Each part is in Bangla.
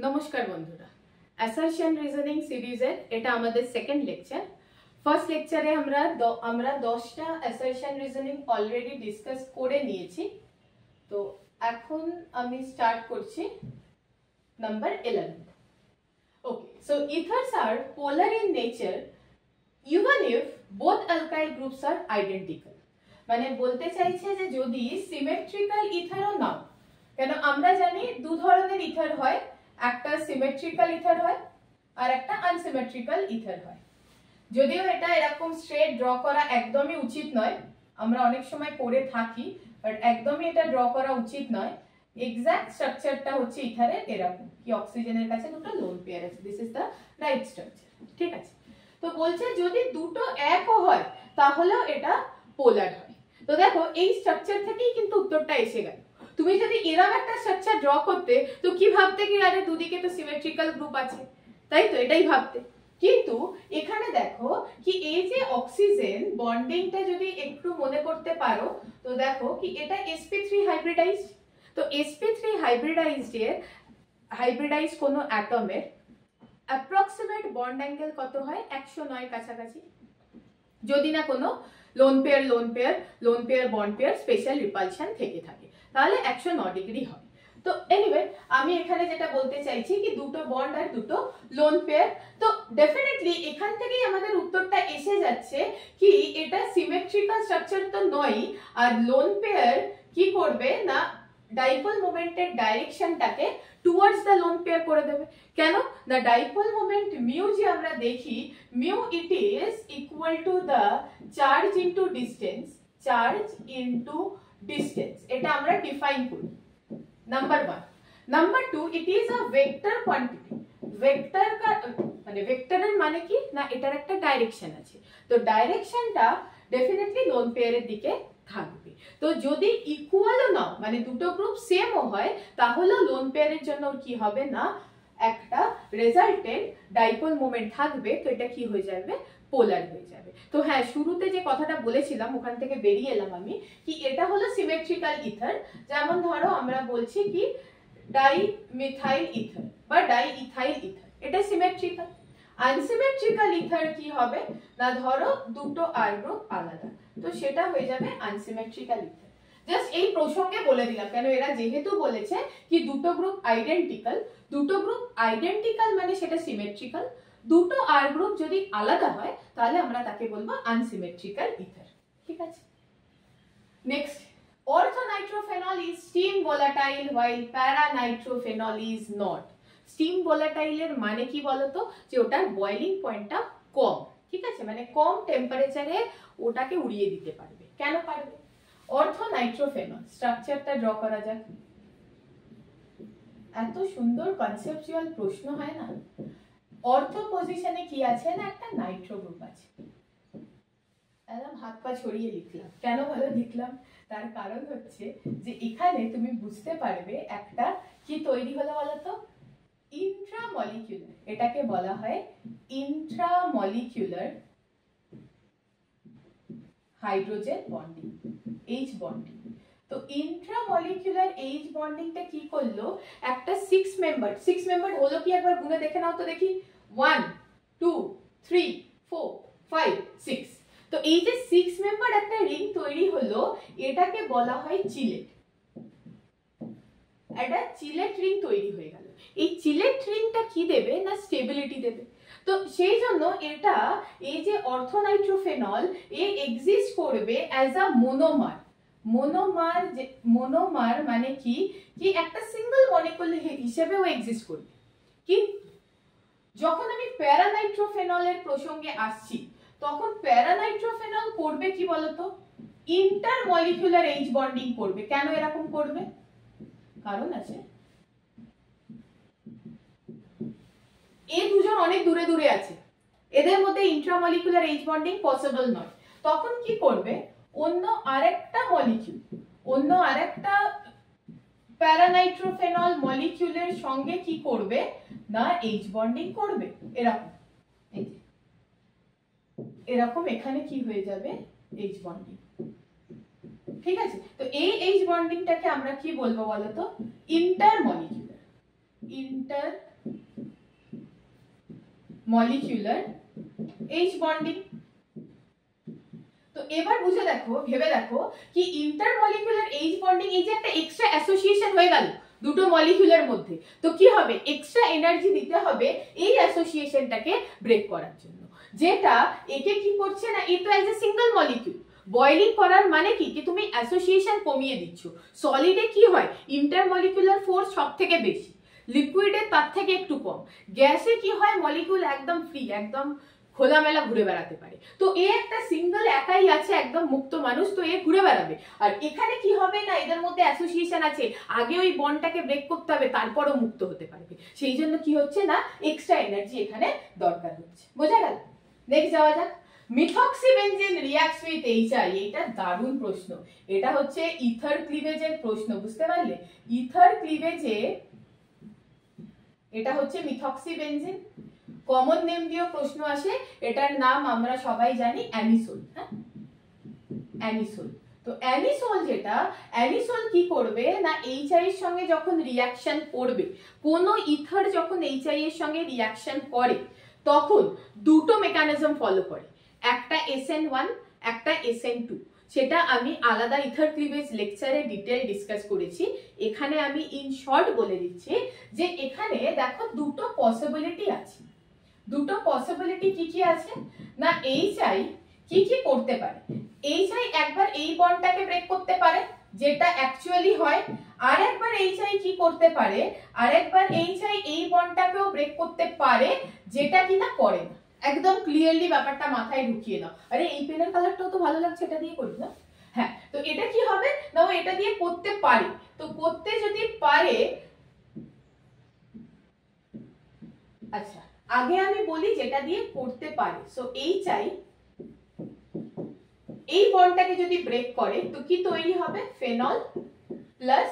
নমস্কার বন্ধুরা, অ্যাসারশন রিজনিং সিরিজের এটা আমাদের সেকেন্ড লেকচার। ফার্স্ট লেকচারে আমরা 10টা অ্যাসারশন রিজনিং অলরেডি ডিসকাস করে নিয়েছি। তো এখন আমি স্টার্ট করছি number 11। Okay, so ethers are polar in nature even if both alkyl groups are identical। মানে বলতে চাইছে যে যদি সিমেট্রিক্যাল ইথারও নাও কেন, আমরা জানি দু ধরনের ইথার হয়, একটা সিমেট্রিক্যাল ইথার হয় আর একটা আনসিমেট্রিক্যাল ইথার হয়। যদিও এটা এরকম স্ট্রেট ড্র করা একদমই উচিত নয়, আমরা অনেক সময় করে থাকি, বাট একদমই এটা ড্র করা উচিত নয়। এক্সাক্ট স্ট্রাকচারটা হচ্ছে ইথারের এরকম, কি অক্সিজেনের কাছে দুটো লোন পেয়ার আছে, this is the right structure. ঠিক আছে, তো বলছে যদি দুটো একও হয় তাহলেও এটা পোলার হয়। তো দেখো এই স্ট্রাকচার থেকেই কিন্তু উত্তরটা এসে গেল। তুমি যদি এরকম একটা স্ট্রাকচার ড্র করতে তো কি ভাবতে কি আরে দুদিকে তো সিমেট্রিক্যাল গ্রুপ আছে, তাই তো এটাই ভাবতে। কিন্তু এখানে দেখো কি এই যে অক্সিজেন বন্ডিংটা যদি একটু মনে করতে পারো তো দেখো কি এটা sp3 হাইব্রিডাইজড। তো sp3 হাইব্রিডাইজ কোনো অ্যাটমের অ্যাপ্রক্সিমেট বন্ড অ্যাঙ্গেল কত হয়? 109 কাছাকাছি, যদি না কোনো lone pair bond pair special repulsion থেকে থাকে, তাহলে 109 ডিগ্রি হয়। তো এনিওয়ে আমি এখানে যেটা বলতে চাইছি কি দুটো বন্ড আর দুটো লোন পেয়ার, তো ডেফিনেটলি এখান থেকেই আমাদের উত্তরটা এসে যাচ্ছে কি এটা সিমেট্রিক্যাল স্ট্রাকচার তো নয়, আর লোন পেয়ার কি করবে না ডাইপোল মোমেন্টের ডাইরেকশনটাকে টুয়ার্ডস দ্য লোন পেয়ার করে দেবে। কেন না ডাইপোল মোমেন্ট মিউ যে আমরা দেখি, mu it is equal to the charge into distance, এটা আমরা ডিফাইন করি number 1। Number 2, it is a vector quantity. ভেক্টরের মানে কি না এটার একটা ডাইরেকশন আছে, তো ডাইরেকশনটা ডেফিনেটলি লোন পেয়ারের দিকে থাকবে। তো যদি ইকুয়ালও নাও মানে দুটো গ্রুপ সেমও হয় তাহলেও লোন পেয়ারের জন্য কি হবে না একটা রেজাল্টেন্ট ডাইপোল মোমেন্ট থাকবে, তো এটা কি হয়ে যাবে? পোলার হয়ে যাবে। তো হ্যাঁ, শুরুতে যে কথাটা বলেছিলাম ওখান থেকে বেরিয়ে এলাম আমি কি এটা হলো সিমেট্রিক্যাল ইথার। যেমন ধরো আমরা বলছি কি ডাইমিথাইল ইথার বা ডাইইথাইল ইথার, এটা সিমেট্রিক্যাল। আনসিমেট্রিক্যাল ইথার কি হবে না ধরো দুটো আর গ্রুপ আলাদা, তো সেটা হয়ে যাবে আনসিমেট্রিক্যাল ইথার। জাস্ট এই প্রসঙ্গে বলে দিলাম কেন এরা যেহেতু বলেছে কি দুটো গ্রুপ আইডেন্টিক্যাল মানে সেটা সিমেট্রিক্যাল, দুটো আর গ্রুপ যদি আলাদা হয় তাহলে আমরা তাকে বলবো আনসিমেট্রিক্যাল ইথার। ঠিক আছে, next, orthonitrophenol is steam volatile while paranitrophenol is not। Steam ভোলাটাইলের মানে কি বলতো যে ওটার বয়লিং পয়েন্টটা কম, ঠিক আছে, মানে কম টেম্পারেচারে ওটাকে উড়িয়ে দিতে পারবে। কেন পারবে? অর্থোনাইট্রোফেনল স্ট্রাকচারটা ড্র করা যাক। এত সুন্দর কনসেপচুয়াল প্রশ্ন হয় না। অর্থো পজিশনে কি আছে না একটা নাইট্রো গ্রুপ আছে, একদম হাত পা ছড়িয়ে লিখলাম। কেন ভালো লিখলাম? তার কারণ হচ্ছে যে এখানে তুমি বুঝতে পারবে একটা কি তৈরি হলো বলতো, ইন্ট্রামলিকুলার, এটাকে বলা হয় intramolecular hydrogen bonding, H bonding. তো ইন্ট্রামলিকুলার এইচ বন্ডিংটা কি করলো একটা 6 মেম্বার হলো কি একবার গুণে দেখে নাও তো দেখি, 1 2 3 4 5 6। তো এই যে 6 মেম্বার একটা রিং তৈরি হলো এটাকে বলা হয় চিলেট, একটা চিলেট রিং তৈরি হয়ে গেল। এই চিলেট রিংটা কি দেবে না স্টেবিলিটি দেবে। তো সেই জন্য এটা এই যে অর্থোনাইট্রোফেনল এক্সিস্ট করবে অ্যাজ আ মোনোমার মানে কি কি একটা সিঙ্গেল মলিকুল হিসেবেও এক্সিস্ট করবে। কিন্তু যখন আমি প্যারানাইট্রোফেনলের প্রসঙ্গে আসছি তখন প্যারানাইট্রোফেনল করবে কি বলতো, ইন্টারমলিকুলার এইচ বন্ডিং করবে। কেন এরকম করবে? কারণ আছে, এই দুজন অনেক দূরে আছে, এদের মধ্যে ইন্ট্রামলিকুলার এইচ বন্ডিং পসিবল নয়। তখন কি করবে, অন্য আরেকটা প্যারানাইট্রোফেনল মলিকিউলের সঙ্গে কি করবে না এইচ বন্ডিং করবে। এরকম এখানে কি হয়ে যাবে এইচ বন্ডিং। ঠিক আছে, তো এই এইচ বন্ডিংটাকে আমরা কি বলবো বলতো, intermolecular. Inter molecular H bonding. তো এবার বুঝে দেখো, ভেবে দেখো কি ইন্টার মলিকিউলার H বন্ডিং, এই যে একটা এক্সট্রা অ্যাসোসিয়েশন হয়ে গেল দুটো মলিকিউলের মধ্যে, তো কি হবে, এক্সট্রা এনার্জি দিতে হবে এই অ্যাসোসিয়েশনটাকে ব্রেক করার জন্য, যেটা একে কি করছে না, এ তো as a single molecule boiling করার মানে কি তুমি অ্যাসোসিয়েশন কমিয়ে দিচ্ছ। সলিডে কি হয়, ইন্টারমলিকুলার ফোর্স সবথেকে বেশি, লিকুইডে তার থেকে একটু কম, গ্যাসে কি হয় মলিকিউল একদম ফ্রি, একদম খোলামেলা ঘুরে বেড়াতে পারে। তো এ একটা সিঙ্গেল একাই আছে, একদম মুক্ত মানুষ, তো এ ঘুরে বেড়াবে। আর এখানে কি হবে না, এদের মধ্যে অ্যাসোসিয়েশন আছে, আগে ওই বন্ডটাকে ব্রেক করতে হবে, তারপরও মুক্ত হতে পারবে। সেই জন্য কি হচ্ছে না, এক্সট্রা এনার্জি এখানে দরকার হচ্ছে। বোঝা গেল? নেক্সট যাওয়া যাক। মিথক্সি বেনজিন রিঅ্যাক্টস উইথ HI, এটা দারুণ প্রশ্ন, এটা হচ্ছে ইথার ক্লিভেজের প্রশ্ন, বুঝতে পারলে? ইথার ক্লিভেজে এটা হচ্ছে মিথক্সি বেনজিন, কমন নেম দিয়েও প্রশ্ন আসে, এটার নাম আমরা সবাই জানি অ্যানিসোল। হ্যাঁ, অ্যানিসোল। তো অ্যানিসোল যেটা, অ্যানিসোল কি করবে না, HI এর সঙ্গে যখন রিঅ্যাকশন করবে, কোন ইথার যখন HI এর সঙ্গে রিঅ্যাকশন করে তখন দুটো মেকানিজম ফলো করে, একটা SN1 একটা SN2, সেটা আমি আলাদা ইথার ক্লিভেজ লেকচারে ডিটেইল ডিসকাস করেছি। এখানে আমি ইন শর্ট বলে দিচ্ছি যে এখানে দেখো দুটো পসিবিলিটি আছে। দুটো পসিবিলিটি কি কি আছে না, HI কি কি করতে পারে, HI একবার এই বন্ডটাকে ব্রেক করতে পারে যেটা অ্যাকচুয়ালি হয়, আর একবার HI কি করতে পারে, আর একবার HI এই বন্ডটাকেও ব্রেক করতে পারে যেটা কিনা করে না। একদম ক্লিয়ারলি ব্যাপারটা মাথায় ঢুকিয়ে নাও। আরে এই পেনের কালারটাও তো ভালো লাগছে, এটা দিয়ে করি না? হ্যাঁ, তো এটা কি হবে না, ও এটা দিয়ে করতে পারে, তো করতে যদি পারে, আচ্ছা আগে আমি বলি যেটা দিয়ে করতে পারে। সো HI এই বন্ডটাকে যদি ব্রেক করে তো কি তৈরি হবে, ফেনল প্লাস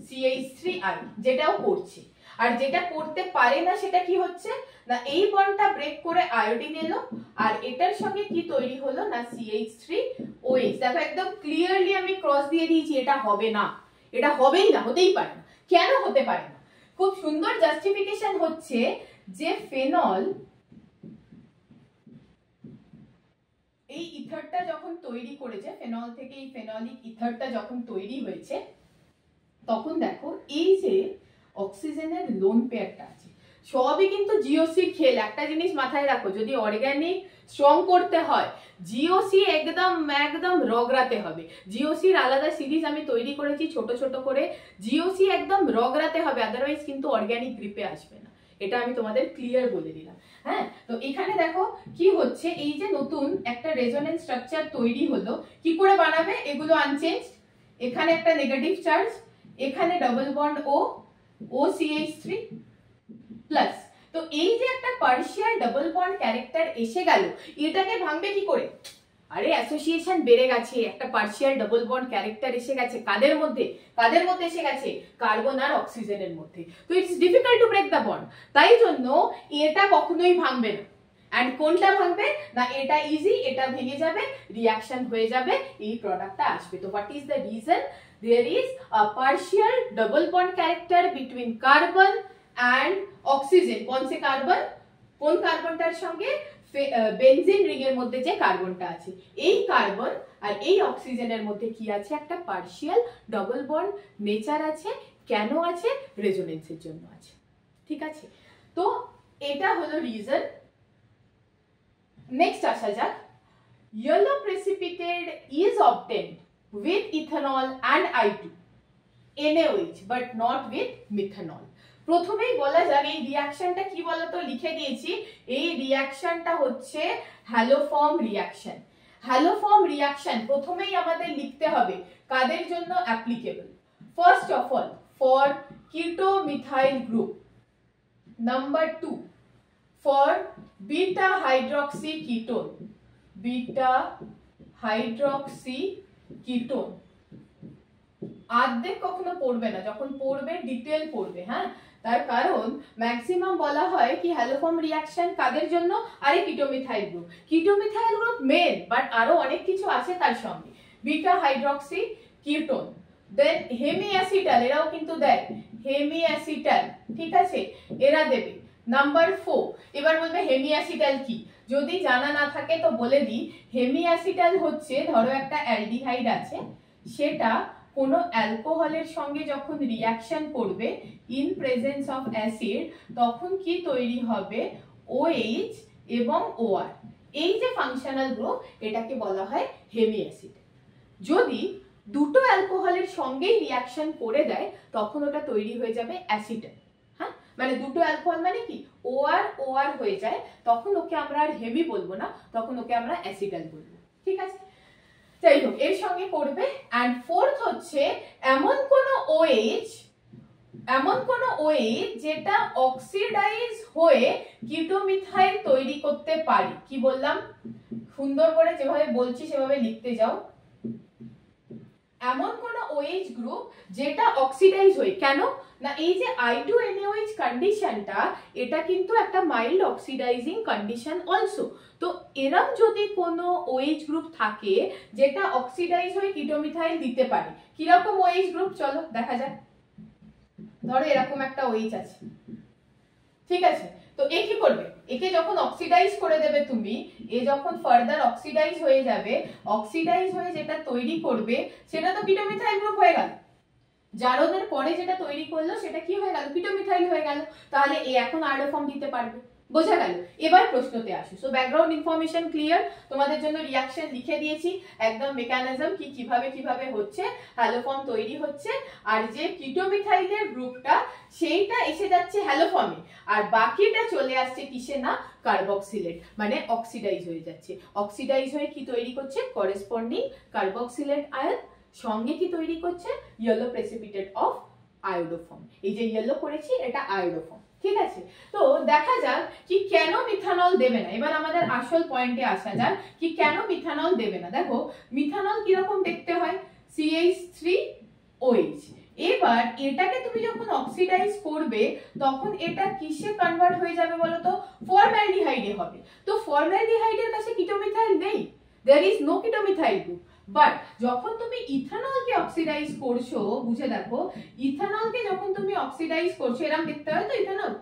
CH3I, যেটাও করছে। আর যেটা করতে পারে না সেটা কি হচ্ছে না, এই বন্ডটা ব্রেক করে আয়োডিন এলো, আর এটার সঙ্গে কি তৈরি হলো না, CH3OH। দেখো একদম ক্লিয়ারলি আমি ক্রস দিয়ে দিয়েছি, এটা হবে না, এটা হবেই না, হতেই পারে না। কেন হতে পারে না, খুব সুন্দর জাস্টিফিকেশন হচ্ছে যে ফেনল এই ইথারটা যখন তৈরি করেছে, ফেনল থেকে এই ফেনলিক ইথারটা যখন তৈরি হয়েছে, তখন দেখো এই যে অক্সিজেনের লোন পেয়ারটা আছে, সবই কিন্তু জিওসির খেল। একটা জিনিস মাথায় রাখো, যদি অর্গানিক স্ট্রং করতে হয় জিওসি একদম একদম রগড়াতে হবে। জিওসির আলাদা সিরিজ আমি তৈরি করেছি ছোট ছোট করে, জিওসি একদম রগড়াতে হবে, আদারওয়াইজ কিন্তু অর্গানিক গ্রিপে আসবে না, এটা আমি তোমাদের ক্লিয়ার বলে দিলাম। হ্যাঁ, তো এখানে দেখো কি হচ্ছে, এই যে নতুন একটা রেজোনেন্স স্ট্রাকচার তৈরি হলো, কি করে বানাবে, এগুলো আনচেঞ্জ, এখানে একটা নেগেটিভ চার্জ, এখানে ডাবল বন্ড OCH3 প্লাস, তো এই যে একটা পার্শিয়াল ডাবল বন্ড ক্যারেক্টার এসে গেল, এটাকে ভাঙবে কি করে, আরে অ্যাসোসিয়েশন বেড়ে গেছে, একটা পার্শিয়াল ডাবল বন্ড ক্যারেক্টার এসে গেছে, কাদের মধ্যে এসে গেছে, কার্বন আর অক্সিজেনের মধ্যে, তো it's difficult to break the bond, তাই জন্য এটা কখনোই ভাঙবে না। এন্ড কোনটা ভাঙবে না, এটা ইজি, এটা ভেঙে যাবে, রিঅ্যাকশন হয়ে যাবে, এই প্রোডাক্টটা আসবে। তো what is the reason, there is a partial double bond character between carbon and oxygen। কোন সে কার্বন, কোন কার্বনটার সঙ্গে, বেনজিন রিং এর মধ্যে যে কার্বনটা আছে, এই কার্বন আর এই অক্সিজেনের মধ্যে কি আছে, একটা পার্শিয়াল ডাবল বন্ড নেচার আছে। কেন আছে, রেজোনেন্সের জন্য আছে। ঠিক আছে, তো এটা হলো রিজন। নেক্সট আসা যাক, yellow precipitate is obtained with ethanol and I2 NaOH but not with methanol। প্রথমেই বলা যাক এই রিঅ্যাকশনটা কি বলতো, লিখে দিয়েছি, এই রিঅ্যাকশনটা হচ্ছে হ্যালোফর্ম রিঅ্যাকশন। হ্যালোফর্ম রিঅ্যাকশন প্রথমেই আমাদের লিখতে হবে কাদের জন্য applicable, first of all for keto methyl group, number 2 for beta hydroxy ketone, beta hydroxy ketone. আর্ধেক কখনো পড়বে না, যখন পড়বে ডিটেল পড়বে। হ্যাঁ, তার কারণ ম্যাক্সিমাম বলা হয় কি হ্যালোফর্ম রিঅ্যাকশন কাদের জন্য, আরে ketomethyl group, ketomethyl group main, but আরো অনেক কিছু আছে তার সঙ্গে, beta hydroxy ketone, then hemiacetal, এরাও কিন্তু দেয়, হেমিঅ্যাসিটাল, ঠিক আছে, এরা দেবে। নাম্বার 4 এবার বলবে হেমিঅ্যাসিটাল কি, যদি জানা না থাকে তো বলে দিই। হেমিঅ্যাসিটাল হচ্ছে, ধরো একটা অ্যালডিহাইড আছে, সেটা কোনো অ্যালকোহলের সঙ্গে যখন রিঅ্যাকশন করবে ইন প্রেজেন্স অফ অ্যাসিড, তখন কি তৈরি হবে, OH এবং OR। এই যে ফাংশনাল গ্রুপ, এটাকে বলা হয় হেমিঅ্যাসিটাল। যদি দুটো অ্যালকোহলের সঙ্গেই রিঅ্যাকশন করে দেয়, তখন ওটা তৈরি হয়ে যাবে অ্যাসিটাল। হ্যাঁ, মানে দুটো অ্যালকোহল মানে কি OR OR হয়ে যায়, তখন ওকে আমরা আর হেমি বলবো না, তখন ওকে আমরা অ্যাসিটাল বলবো, ঠিক আছে। যাই হোক, এর সঙ্গে করবে। এন্ড ফোর্থ হচ্ছে এমন কোন OH, যেটা অক্সিডাইজ হয়ে কিটোমিথাইল তৈরি করতে পারে। কি বললাম, সুন্দর করে যেভাবে বলছি সেভাবে লিখতে যাও। এমন কোন OH গ্রুপ যেটা অক্সিডাইজ হয়ে, কেন না এই যে I2NaOH কন্ডিশনটা, এটা কিন্তু একটা মাইল্ড অক্সিডাইজিং কন্ডিশন অলসো। তো এরকম যদি কোনো OH গ্রুপ থাকে যেটা অক্সিডাইজ হয়ে কিটোমিথাইল দিতে পারে, কিরকম OH গ্রুপ চলো দেখা যাক। ধরো এরকম একটা OH আছে, ঠিক আছে, তো এ কি করবে, একে যখন অক্সিডাইজ করে দেবে তুমি, এ যখন ফার্দার অক্সিডাইজ হয়ে যাবে, অক্সিডাইজ হয়ে যেটা তৈরি করবে সেটা তো কিটোমিথাইল গ্রুপ হয়ে গেল। জারণের পরে যেটা তৈরি করলো সেটা কি হয়ে গেল, কিটোমিথাইল হয়ে গেল। তাহলে এ এখন আয়োডো ফর্ম দিতে পারবে, বোঝা গেল। এবার প্রশ্নতে আসো। সো ব্যাকগ্রাউন্ড ইনফরমেশন ক্লিয়ার, তোমাদের জন্য রিঅ্যাকশন লিখে দিয়েছি, একদম মেকানিজম কি কিভাবে হচ্ছে, হ্যালো ফর্ম তৈরি হচ্ছে, আর যে কিটোমিথাইলের গ্রুপটা সেইটা এসে যাচ্ছে হ্যালো ফর্মে, আর বাকিটা চলে আসছে কিসে না, কার্বক্সিলেট, মানে অক্সিডাইজ হয়ে যাচ্ছে। অক্সিডাইজ হয়ে কি তৈরি করছে, করেসপন্ডিং কার্বক্সিলেট আয়ন, সঙ্গে কি তৈরি করছে, ইয়েলো প্রেসিপিটেট অফ আয়োডোফর্ম। এই যে ইয়েলো করেছি এটা আয়োডোফর্ম, ঠিক আছে। তো দেখা যাক কি কেন মিথানল দেবে না। এবার আমাদের আসল পয়েন্টে আসা যাক কি কেন মিথানল দেবে না। দেখো মিথানল কিরকম দেখতে হয়, CH3OH। এবার এটাকে তুমি যখন অক্সিডাইজ করবে তখন এটা কিসে কনভার্ট হয়ে যাবে বলো তো, ফর্মালডিহাইডে হবে। তো ফর্মালডিহাইডের কাছে কিটোমিথাইল নেই, there is no ketomethyl group. But যখন তুমি ইথানলকে অক্সিডাইজ করছো, বুঝে দেখো, ইথানলকে যখন তুমি অক্সিডাইজ করছো এরকম দেখতে হয় তো ইথানল,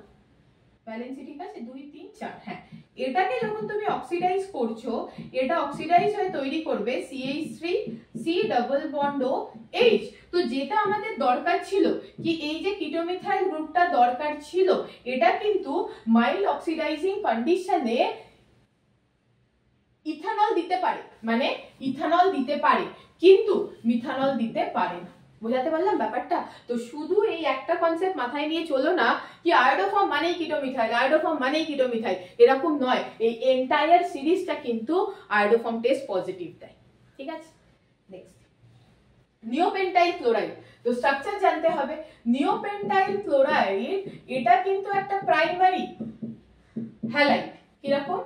ভ্যালেন্সি ঠিক আছে 2 3 4, হ্যাঁ, এটাকে যখন তুমি অক্সিডাইজ করছো, এটা অক্সিডাইজ হয়ে তৈরি করবে CH3C ডাবল বন্ড OH। তো যেটা আমাদের দরকার ছিল কি, এই যে কিটোমিথাইল গ্রুপটা দরকার ছিল, এটা কিন্তু মাইল্ড অক্সিডাইজিং কন্ডিশনে ইথানল দিতে পারে, মানে ইথানল দিতে পারে কিন্তু মিথানল দিতে পারে না। বোঝাতে পারলাম ব্যাপারটা? তো শুধু এই একটা কনসেপ্ট মাথায় নিয়ে চলো না কি আয়োডোফর্ম মানেই কিটোমিথাইল, আয়োডোফর্ম মানেই কিটোমিথাইল, এরকম নয়। এই এন্টায়ার সিরিজটা কিন্তু আয়োডোফর্ম টেস্ট পজিটিভ দেয়, ঠিক আছে। Next, neopentyl chloride. তো স্ট্রাকচার জানতে হবে। নিওপেন্টাইল ক্লোরাইড এটা কিন্তু একটা প্রাইমারি হ্যালাইড, কিরকম,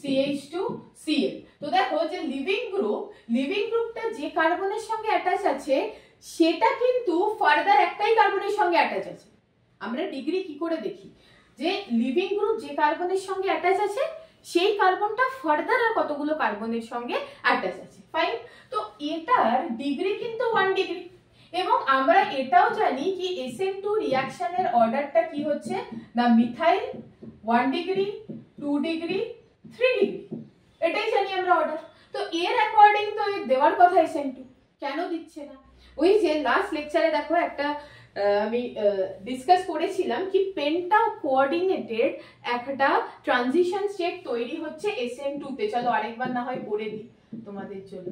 CH2Cl। তো দেখো যে লিভিং গ্রুপটা যে কার্বনের সঙ্গে অ্যাটাচ আছে সেটা কিন্তু ফার্দার একটাই কার্বনের সঙ্গে অ্যাটাচ আছে। আমরা ডিগ্রি কি করে দেখি, যে লিভিং গ্রুপ যে কার্বনের সঙ্গে অ্যাটাচ আছে সেই কার্বনটা ফার্দার আর কতগুলো কার্বনের সঙ্গে অ্যাটাচ আছে, ফাইন। তো এটার ডিগ্রি কিন্তু 1 ডিগ্রি, এবং আমরা এটাও জানি কি SN2 রিঅ্যাকশনের অর্ডারটা কি হচ্ছে না, মিথাইল 1 ডিগ্রি, 2 ডিগ্রি, 3 ডিগ্রি, এটাই জানি আমরা অর্ডার। তো এর অ্যাকর্ডিং তো এর দেওয়ার কথা SN2, কেন দিচ্ছে না? ওই যে লাস্ট লেকচারে দেখো একটা আমি ডিসকাস করেছিলাম কি পেন্টা কোঅর্ডিনেটেড একটা ট্রানজিশন স্টেট তৈরি হচ্ছে SN2 তে। চলো আরেকবার না হয় করে দিই তোমাদের জন্য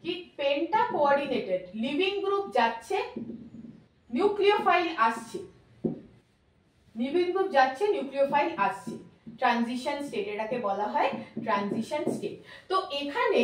কি পেন্টা কোঅর্ডিনেটেড, লিভিং গ্রুপ যাচ্ছে, নিউক্লিওফাইল আসছে, লিভিং গ্রুপ যাচ্ছে, নিউক্লিওফাইল আসছে, ট্রানজিশন স্টেট, এটাকে বলা হয় ট্রানজিশন স্টেট। তো এখানে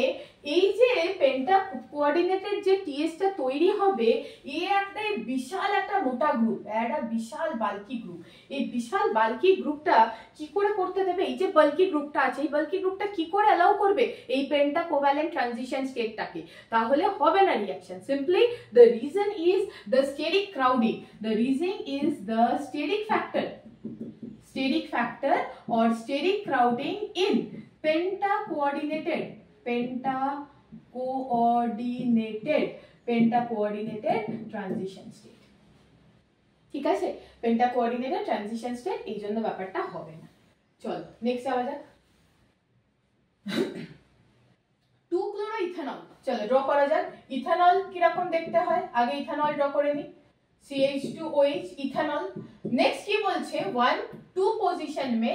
এই যে পেন্টা কোঅর্ডিনেটেড যে টিএসটা তৈরি হবে, এ একটা বিশাল একটা মোটা গ্রুপ, একটা বিশাল বাল্কি গ্রুপ। এই বিশাল বাল্কি গ্রুপটা কি করে করতে দেবে, এই যে বাল্কি গ্রুপটা আছে এই বাল্কি গ্রুপটা কি করে অ্যালাউ করবে এই পেন্টা কোভ্যালেন্ট ট্রানজিশন স্টেটটাকে? তাহলে হবে না reaction. Simply the reason is the steric crowding, the reason is the steric factor, steric factor or steric crowding in penta coordinated transition state. ঠিক আছে, পেন্টা কোঅর্ডিনেটের ট্রানজিশন স্টেট, এই জন্য ব্যাপারটা হবে না। চলো নেক্সট যাওয়া যাক। 2-chloroethanol, চলো ড্র করা যাক। ইথানল কিরকম দেখতে হয়, আগে ইথানল ড্র করে নি। CH2OH ethanol. নেক্সট কি বলছে, 1-2 পজিশন মে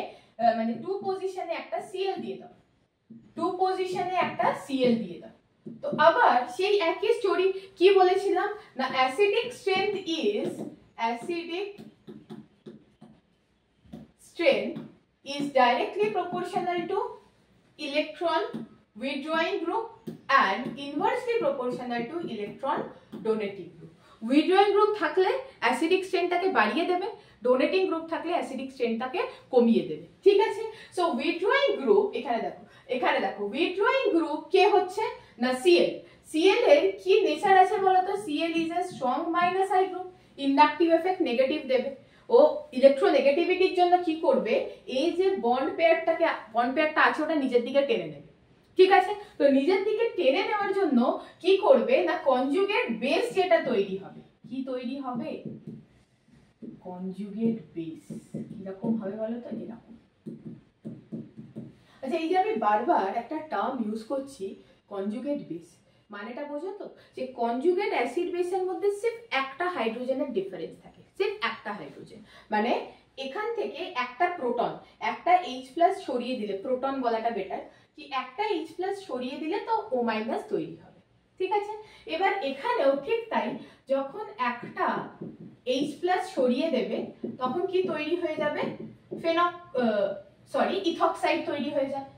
মানে 2 পজিশনে একটা Cl দিয়ে দাও, 2 পজিশনে একটা Cl দিয়ে দাও। তো আবার সেই একই স্টোরি কি বলেছিলাম না, acidic strength is directly proportional to electron withdrawing group and inversely proportional to electron donating group. withdrawing group থাকলে অ্যাসিডিক স্ট্রেংথটাকে বাড়িয়ে দেবে, ডোনেটিং গ্রুপ থাকলে অ্যাসিডিক স্ট্রেংথটাকে কমিয়ে দেবে। ঠিক আছে, সো withdrawing group এখানে দেখো withdrawing group কে হচ্ছে না Cl। Cl এর কি নেচার আছে বলো তো, Cl is a strong minus I group, inductive effect negative দেবে। ও ইলেকট্রোনেগেটিভিটির জন্য কি করবে, এই যে বন্ড পেয়ারটা আছে ওটা নিজের দিকে টেনে নেবে। ঠিক আছে, তো নিজের দিকে টেনে নেওয়ার জন্য কি করবে না, কনজুগেট বেস যেটা তৈরি হবে, কি তৈরি হবে, কনজুগেট বেস। কিরকম হবে বলো তো, এরকম। আচ্ছা, এই যে আমি বারবার একটা টার্ম ইউজ করছি কনজুগেট বেস, মানেটা বোঝো তো, যে কনজুগেট অ্যাসিড বেসের মধ্যে সির্ফ একটা হাইড্রোজেনের ডিফারেন্স থাকে, সির্ফ একটা হাইড্রোজেন। মানে এখান থেকে একটা প্রোটন, একটা H+ সরিয়ে দিলে, প্রোটন বলাটা বেটার, কি একটা H+ সরিয়ে দিলে তো O- তৈরি হবে। ঠিক আছে, এবার এখানেও ঠিক তাই, যখন একটা H+ সরিয়ে দেবে তখন কি তৈরি হয়ে যাবে, ইথক্সাইড তৈরি হয়ে যাবে।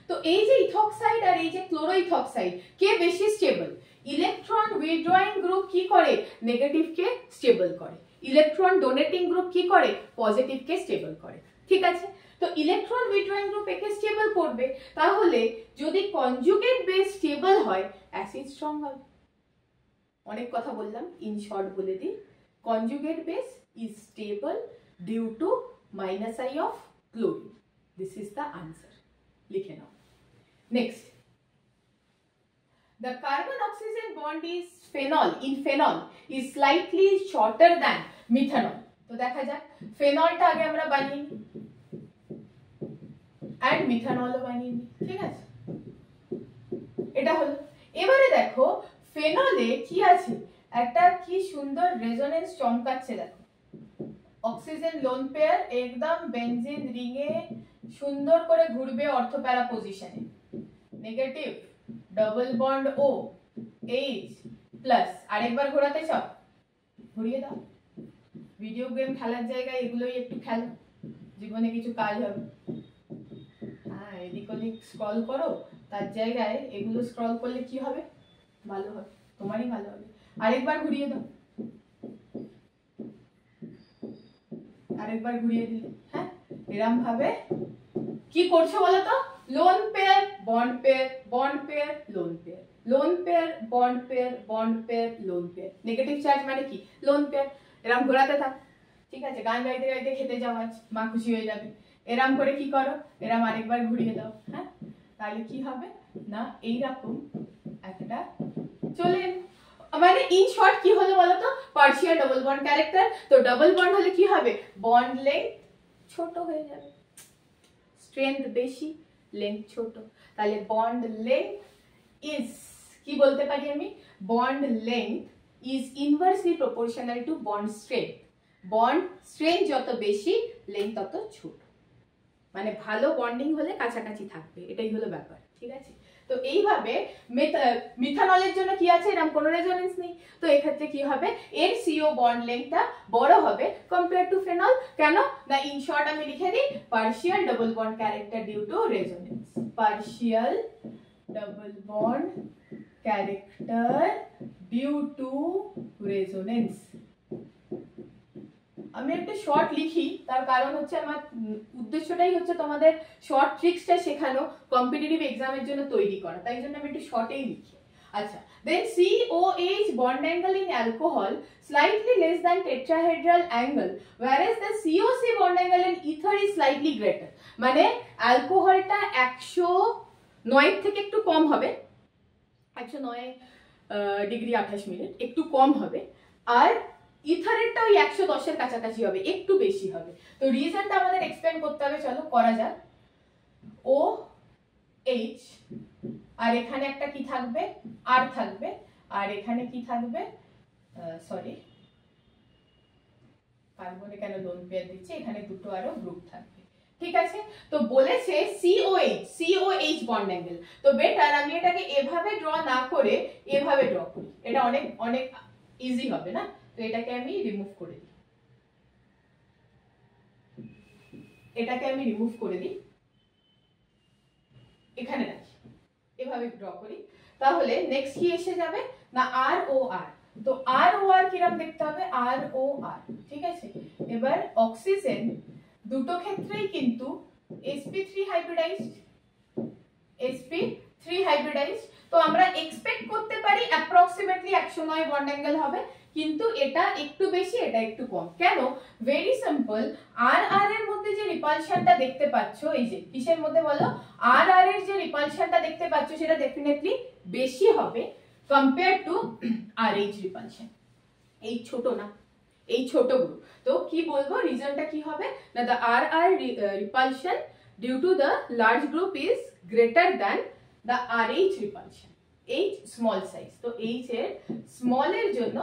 তো এই যে ইথক্সাইড আর এই যে ক্লোরোইথক্সাইড কে বেশি স্টেবল, ইলেকট্রন উইথড্রয়িং গ্রুপ কি করে, নেগেটিভ কে স্টেবল করে, ইলেকট্রন ডোনেটিং গ্রুপ কি করে, পজিটিভ কে স্টেবল করে। ঠিক আছে, তো ইলেকট্রন উইথড্রয়িং গ্রুপ একে স্টেবল করবে, তাহলে যদি কনজুগেট বেস স্টেবল হয় অ্যাসিড স্ট্রং হবে। অনেক কথা বললাম, ইন শর্ট বলে দিই, conjugate base is stable due to -I of chlorine. This is the answer, লিখে নাও। Next, the carbon oxygen bond is phenol is slightly shorter than methanol. তো দেখা যাক, ফেনলটা আগে আমরা বানিয়ে নিই আর মিথানলও বানিয়ে নিই। ঠিক আছে, এটা হলো। এবারে দেখো ফেনলে কি আছে, একটা কি সুন্দর রেজোনেন্স চমকাচ্ছে, দেখো অক্সিজেন লোন পেয়ার একদম বেনজিন রিংয়ে সুন্দর করে ঘুরবে অর্থোপ্যারা পজিশনে, negative double bond O H+, আরেকবার ঘোরাতে চাও ঘুরিয়ে দাও। ভিডিও গেম খেলার জায়গায় এগুলোই একটু খেলো, জীবনে কিছু কাজ হবে। হ্যাঁ, এদিক ওদিক স্ক্রল করো, তার জায়গায় এগুলো স্ক্রল করলে কি হবে, ভালো হবে, তোমারই ভালো হবে। আরেকবার ঘুরিয়ে দাও, আরেকবার ঘুরিয়ে দিলে, হ্যাঁ এরকম ভাবে কি করছো বলো তো, lone pair bond pair, bond pair lone pair, lone pair bond pair, bond pair lone pair. Negative charge মানে কি, লোন পেয়ার। এরকম ঘোরাতে থাক। ঠিক আছে, গান গাইতে গাইতে খেতে যাও আজ, মা খুশি হয়ে যাবে। এরম করে কি করো, এরম আরেকবার ঘুরিয়ে দাও। হ্যাঁ, তাহলে কি হবে না, এইরকম একটা চলে এলো। মানে ইন শর্ট কি হলো বলো তো, পার্শিয়াল ডবল বন্ড ক্যারেক্টার। তো ডবল বন্ড হলে কি হবে, বন্ড লেংথ ছোট হয়ে যাবে, স্ট্রেংথ বেশি, লেংথ ছোট। তাহলে বন্ড লেংথ ইজ, কি বলতে পারি আমি, bond length is inversely proportional to bond strength. Bond strength যত বেশি, লেংথ তত ছোট। মানে ভালো বন্ডিং হলে কাছাকাছি থাকবে, এটাই হলো ব্যাপার। ঠিক আছে, তো এইভাবে মিথানলের জন্য কি আছে, এরকম কোনো রেজোনেন্স নেই, তো এক্ষেত্রে কি হবে, এর CO বন্ড লেংথটা বড় হবে কম্পেয়ার টু ফেনল। কেন না, ইন শর্ট আমি লিখে দিই, partial double bond character due to resonance, partial double bond character due to resonance. আমি একটা শর্ট লিখি, তার কারণ হচ্ছে আমার উদ্দেশ্যটাই হচ্ছে তোমাদের শর্ট ট্রিক্সটা শেখানো, কম্পিটিটিভ এক্সামের জন্য তৈরি করা, তাই জন্য আমি একটু শর্টেই লিখি। আচ্ছা, then COH bond angle in alcohol slightly less than tetrahedral angle, whereas the COC bond angle in ether is slightly greater. মানে অ্যালকোহলটা 109 থেকে একটু কম হবে, 109 ডিগ্রি 28 মিনিট একটু কম হবে, আর ইথারেরটা ওই 110 এর কাছাকাছি হবে, একটু বেশি হবে। তো রিজনটা আমাদের এক্সপ্লেন করতে হবে, চলো করা যাক। ও এইচ আর এখানে একটা কি থাকবে, আর থাকবে, আর এখানে কি থাকবে, সরি কার্বনে কেন লোন পেয়ার দিচ্ছে, এখানে দুটো আরো গ্রুপ থাকবে, ঠিক আছে। তো বলেছে COH বন্ড অ্যাঙ্গেল। তো বেটার আমি এটাকে এভাবে ড্র না করে এভাবে ড্র করি, এটা অনেক অনেক ইজি হবে না। তো এটাকে আমি রিমুভ করে দিই, এটাকে আমি রিমুভ করে দিই, এখানে রাখি, এভাবে ড্র করি। তাহলে নেক্সট কি এসে যাবে না ROR। তো ROR কিরকম দেখতে হবে, ROR, ঠিক আছে। এবার অক্সিজেন দুটো ক্ষেত্রেই কিন্তু sp3 হাইব্রিডাইজড, sp3 হাইব্রিডাইজড। তো আমরা এক্সপেক্ট করতে পারি অ্যাপ্রক্সিমেটলি 109 বন্ড অ্যাঙ্গেল হবে, কিন্তু এটা একটু বেশি, এটা একটু কম। কেন? ভেরি সিম্পল, RR এর মধ্যে যে রিপালশনটা দেখতে পাচ্ছ, এই যে কিসের মধ্যে বলো, RR এর যে রিপালশনটা দেখতে পাচ্ছ সেটা ডেফিনেটলি বেশি হবে কম্পেয়ার টু RH রিপালশন। এই ছোট না, এই ছোট গ্রুপ। তো কি বলবো, রিজনটা কি হবে না, the RR repulsion due to the large group is greater than the RH repulsion, H small size। তো H এর স্মল এর জন্য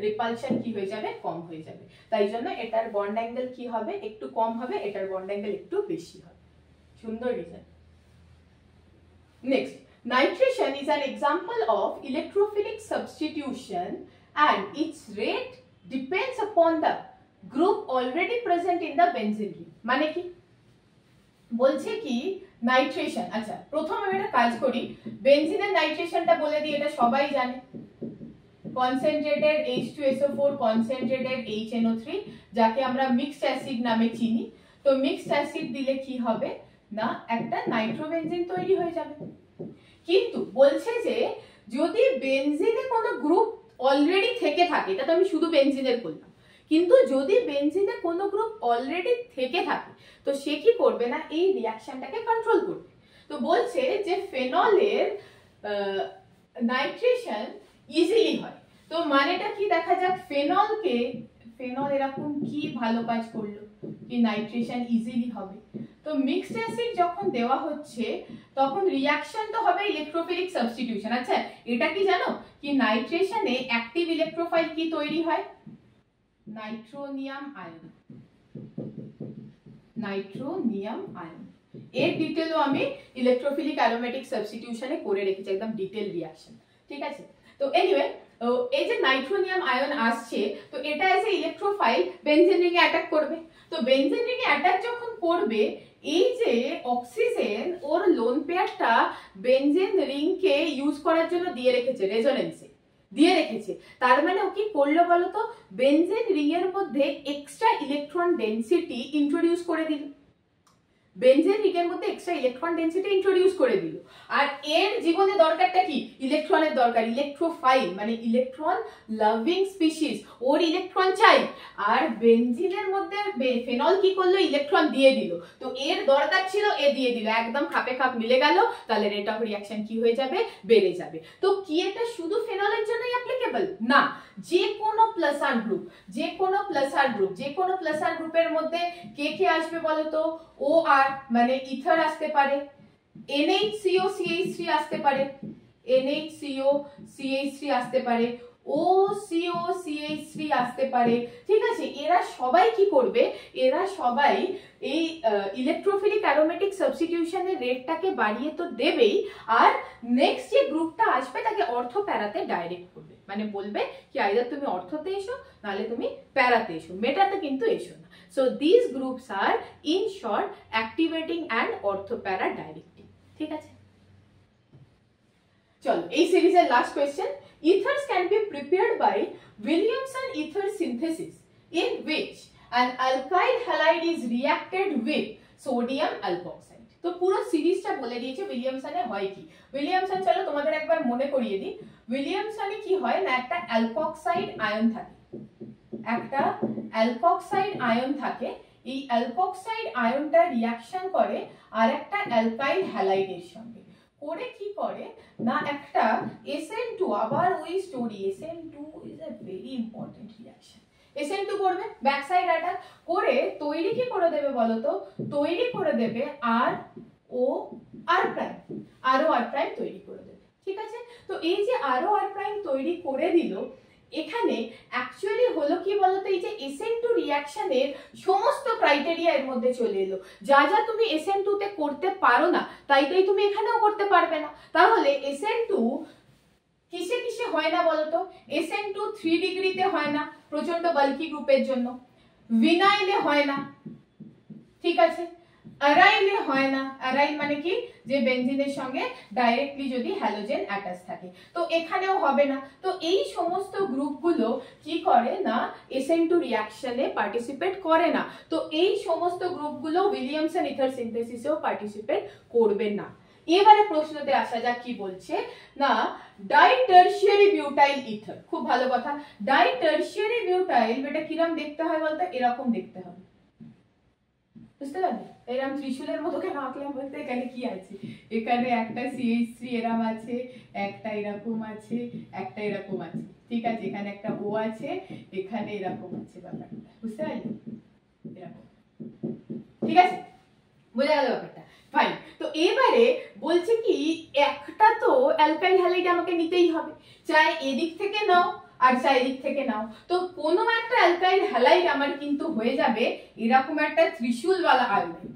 রিপালশন কি হয়ে যাবে, কম হয়ে যাবে। তাই জন্য এটার বন্ড অ্যাঙ্গেল কি হবে, একটু কম হবে, এটার বন্ড অ্যাঙ্গেল একটু বেশি হবে। সুন্দর reason. Next, nitration is an example of electrophilic substitution and its rate depends upon the group already present in the benzene ring। মানে কি বলছে কি, নাইট্রেশন, আচ্ছা প্রথম আমি একটা কাজ করি, বেনজিনের নাইট্রেশনটা বলে দিই, এটা সবাই জানে, কনসেন্ট্রেটেড H2SO4 কনসেন্ট্রেটেড HNO3, যাকে আমরা মিক্সড অ্যাসিড নামে চিনি। তো মিক্সড অ্যাসিড দিলে কি হবে না, একটা নাইট্রোবেনজিন তৈরি হয়ে যাবে। কিন্তু বলছে যে যদি বেনজিনে কোনো গ্রুপ অলরেডি থেকে থাকে, এটা তো আমি শুধু বেনজিনের বললাম, কিন্তু যদি বেনজিনে কোনো গ্রুপ অলরেডি থেকে থাকে তো সে কি করবে না, এই রিঅ্যাকশনটাকে কন্ট্রোল করবে। তো বলছে যে ফেনলের নাইট্রেশন ইজিলি হয়। তো মানেটা কি দেখা যাক, ফেনলকে, ফেনল এরকম কি ভালো কাজ করলো কি নাইট্রেশন ইজিলি হবে। তো মিক্সড অ্যাসিড যখন দেওয়া হচ্ছে তখন রিঅ্যাকশন তো হবে ইলেকট্রোফিলিক সাবস্টিটিউশন। আচ্ছা এটা কি জানো কি, নাইট্রেশনে অ্যাক্টিভ ইলেকট্রোফাইল কি তৈরি হয়, নাইট্রোনিয়াম আয়ন, নাইট্রোনিয়াম আয়ন। এর ডিটেলও আমি ইলেকট্রোফিলিক অ্যারোমেটিক সাবস্টিটিউশনে করে রেখেছি, একদম ডিটেল রিঅ্যাকশন, ঠিক আছে। তো এনিওয়ে, এই যে নাইট্রোনিয়াম আয়ন আসছে, তো এটা এসে ইলেকট্রোফাইল বেনজিন রিং এ অ্যাটাক করবে। তো বেনজিন রিং এ অ্যাটাক যখন করবে, এই যে অক্সিজেন ওর লোন পেয়ারটা বেনজিন রিং কে ইউজ করার জন্য দিয়ে রেখেছে, রেজোনেন্সে দিয়ে রেখেছে। তার মানে ও কি করলো বলতো, বেনজিন রিং এর মধ্যে এক্সট্রা ইলেকট্রন ডেনসিটি ইন্ট্রোডিউস করে দিল, বেনজিন রিংয়ের মধ্যে এক্সট্রা ইলেকট্রন ডেনসিটি ইন্ট্রোডিউস করে দিল। আর এর জীবনে দরকারটা কি, ইলেকট্রনের দরকার, ইলেকট্রোফাইল মানে ইলেকট্রন লাভিং স্পিসিস, ওর ইলেকট্রন চাই। আর বেনজিনের মধ্যে ফেনল কি করলো, ইলেকট্রন দিয়ে দিল। তো এর দরকার ছিল, এ দিয়ে দিল, একদম খাপে খাপ মিলে গেল। তাহলে রেট অফ রিঅ্যাকশন কি হয়ে যাবে, বেড়ে যাবে। তো কি এটা শুধু ফেনলের জন্যই অ্যাপ্লিকেবল না, যে কোনো প্লাস আর গ্রুপ, যে কোনো প্লাস আর গ্রুপ, যে কোনো প্লাস আর গ্রুপের মধ্যে কে কে আসবে বলতো, OR মানে ইথার আসতে পারে, NHCO CH3 আসতে পারে, NHCO CH3 আসতে পারে, OCO CH3 আসতে পারে, ঠিক আছে। এরা সবাই কি করবে, এরা সবাই এই ইলেকট্রোফিলিক অ্যারোমেটিক সাবস্টিটিউশনের রেটটাকে বাড়িয়ে তো দেবেই, আর নেক্সট যে গ্রুপটা আসবে তাকে অর্থ প্যারাতে ডাইরেক্ট করবে, মানে বলবে কি আইদার তুমি অর্থতে এসো নাহলে তুমি প্যারাতে এসো, মেটাতে কিন্তু এসো না। So these groups are in short activating and orthopara directing, ঠিক আছে। চলো এই সিরিজের last question, ethers can be prepared by Williamson ether synthesis in which an alkyl halide is reacted with sodium alkoxide। তো পুরো সিরিজটা বলে দিয়েছে উইলিয়ামসনে হয় কি। উইলিয়ামসন, চলো তোমাদের একবার মনে করিয়ে দিই, উইলিয়ামসনে কি হয় না, একটা অ্যালকক্সাইড আয়ন থাকে, একটা অ্যালকক্সাইড আয়ন থাকে। এই অ্যালকক্সাইড আয়নটা রিঅ্যাকশন করে আর একটা অ্যালকাইল হ্যালাইডের সঙ্গে, করে কি করে না একটা SN2, আবার ওই story, SN2 is a very important reaction. SN2 করবে ব্যাক সাইড অ্যাটাক করে তৈরি কি করে দেবে বলতো, তৈরি করে দেবে আর ও আর প্রাইম, আর ও আর প্রাইম তৈরি করে দেবে। ঠিক আছে, তো এই যে আর ও আর প্রাইম তৈরি করে দিল, এখানে অ্যাকচুয়ালি হলো কি বলতো, এই যে SN2 রিঅ্যাকশনের সমস্ত ক্রাইটেরিয়া এর মধ্যে চলে এলো। যা যা তুমি SN2 তে করতে পারো না তাই তুমি এখানেও করতে পারবে না। তাহলে SN2 কিসে কিসে হয় না বলতো, SN2 3 ডিগ্রিতে হয় না প্রচন্ড বাল্কি গ্রুপের জন্য, ভিনাইলে হয় না, ঠিক আছে, অ্যারাইলে হয় না। অ্যারাইল মানে কি, যে বেনজিনের সঙ্গে ডাইরেক্টলি যদি হ্যালোজেন অ্যাটাচ থাকে, তো এখানেও হবে না। তো এই সমস্ত গ্রুপগুলো কি করে না, SN2 রিঅ্যাকশনে পার্টিসিপেট করে না। তো এই সমস্ত গ্রুপগুলো উইলিয়ামসন ইথার সিনথেসিসেও পার্টিসিপেট করবে না। এবারে প্রশ্নতে আসা যাক, কি বলছে না, ডাইটারশিয়ারি বিউটাইল ইথার, খুব ভালো কথা। ডাইটারশিয়ারি বিউটাইল এটা কিরকম দেখতে হয় বলতো, এরকম দেখতে হবে, বুঝতে পারলে? এরকম ত্রিশূলের মতো কেন আঁকলাম বলতে, এখানে কি আছে, এখানে একটা CH3 এরকম আছে, একটা এরকম আছে, একটা এরকম আছে, ঠিক আছে, এখানে একটা O আছে, এখানে এরকম আছে, ব্যাপারটা বুঝতে পারলে? এরকম, ঠিক আছে, বোঝা গেল ব্যাপারটা? ফাইন। তো এবারে বলছে কি, একটা তো অ্যালকাইল হ্যালাইড আমাকে নিতেই হবে, চাই এদিক থেকে নাও আর চাই এদিক থেকে নাও। তো কোনো একটা অ্যালকাইল হ্যালাইড আমার কিন্তু হয়ে যাবে এরকম একটা ত্রিশূলওয়ালা আয়োডাইড,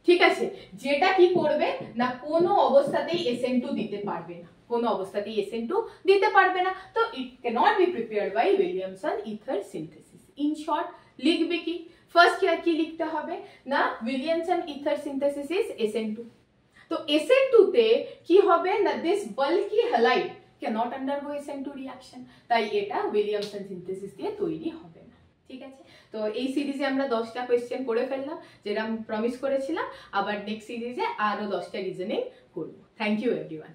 ঠিক আছে, যেটা কি করবে না, কোনো অবস্থাতেই SN2 দিতে পারবে না, কোনো অবস্থাতেই SN2 দিতে পারবে না। তো it cannot be prepared by Williamson ether synthesis. In short লিখবে কি, ফার্স্ট কি লিখতে হবে না, Williamson ether synthesis is SN2। তো SN2 তে কি হবে না, this bulky halide cannot undergo SN2 reaction, তাই এটা উইলিয়ামসন সিনথেসিস দিয়ে তৈরি হবে না। ঠিক আছে, তো এই সিরিজে আমরা 10টা কোয়েশ্চেন করে ফেললাম যেরকম প্রমিস করেছিলাম, আবার নেক্সট সিরিজে আরো 10টা রিজনিং করব। Thank you everyone.